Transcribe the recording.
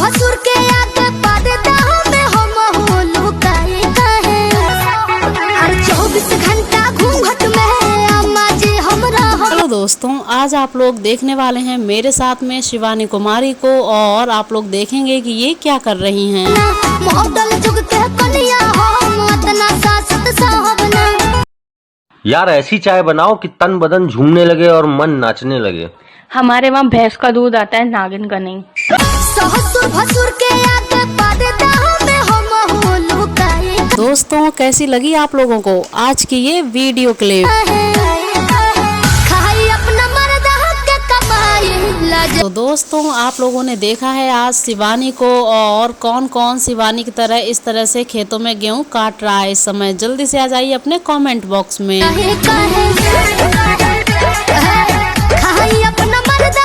भसुर के आगे पर्दा में हम होलू काहे काहे। हर 24 घंटा घूंघट में अम्मा जी हमरा। हेलो दोस्तों, आज आप लोग देखने वाले हैं मेरे साथ में शिवानी कुमारी को, और आप लोग देखेंगे कि ये क्या कर रही हैं। मॉडल जुग के कन्या हम अतना सासत साहब ना। यार ऐसी चाय बनाओ कि तन बदन झूमने लगे और मन नाचने लगे। हमारे वहाँ भैंस का दूध आता है, नागिन का नहीं। ससुर भसुर के आगे पर्दा में हम होलू काहे दोस्तों, कैसी लगी आप लोगों को आज की ये वीडियो क्लिप? खाई अपना मर्दा के कमाई लाज। तो दोस्तों, आप लोगों ने देखा है आज शिवानी को, और कौन कौन शिवानी की तरह इस तरह से खेतों में गेहूं काट रहा है इस समय। जल्दी से आ जाइए अपने कमेंट बॉक्स में। खाई अपना मर्दा